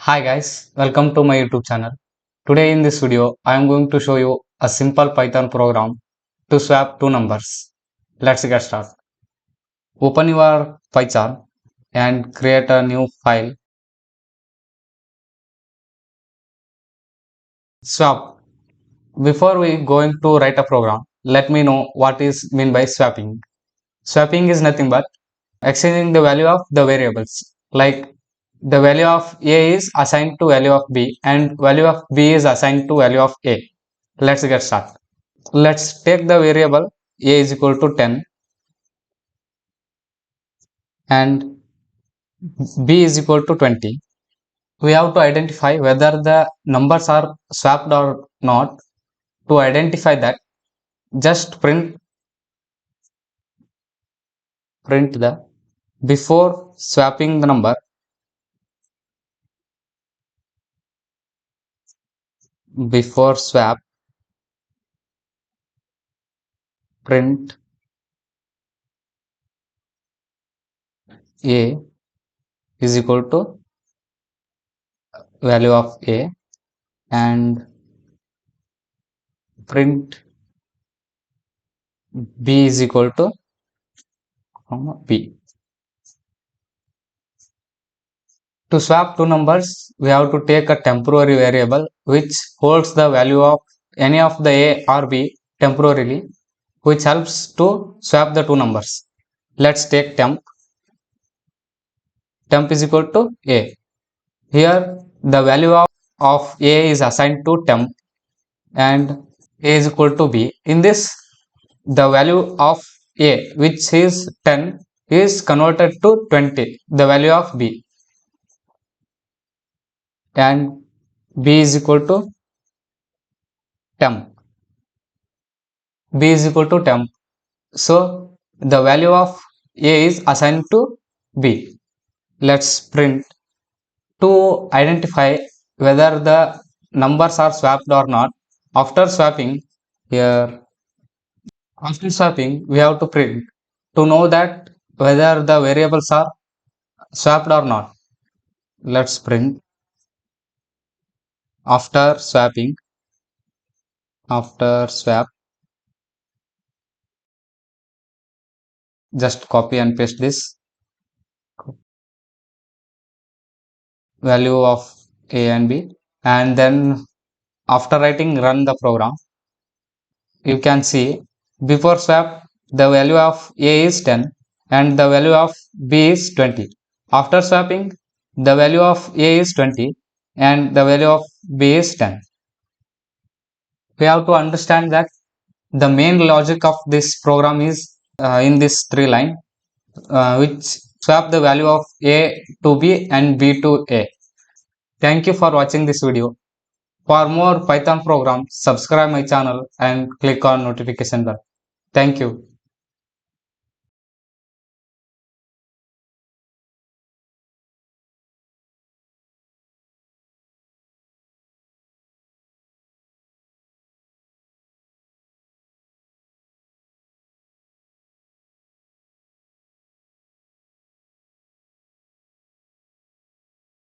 Hi guys, welcome to my YouTube channel. Today in this video, I am going to show you a simple Python program to swap two numbers. Let's get started. Open your Python and create a new file. Swap. Before we going to write a program, let me know what is mean by swapping. Swapping is nothing but exchanging the value of the variables. Like the value of A is assigned to value of B and value of B is assigned to value of A. Let's get started. Let's take the variable a is equal to 10 and b is equal to 20. We have to identify whether the numbers are swapped or not. To identify that, just print the before swapping the number, before swap, print a is equal to value of a and print b is equal to b. To swap two numbers, we have to take a temporary variable which holds the value of any of the a or b temporarily, which helps to swap the two numbers. Let's take temp. Temp is equal to a. Here the value of a is assigned to temp and a is equal to b. In this, the value of a, which is 10, is converted to 20, the value of b, and b is equal to temp. B is equal to temp. So the value of A is assigned to B. Let's print to identify whether the numbers are swapped or not. After swapping, here after swapping we have to print to know that whether the variables are swapped or not. Let's print after swapping. After swap, just copy and paste this value of A and B, and then after writing run the program, you can see before swap the value of A is 10 and the value of B is 20. After swapping, the value of A is 20 and the value of B is 10. We have to understand that the main logic of this program is in this three line, which swap the value of A to B and B to A. Thank you for watching this video. For more Python programs, subscribe my channel and click on notification bell. Thank you.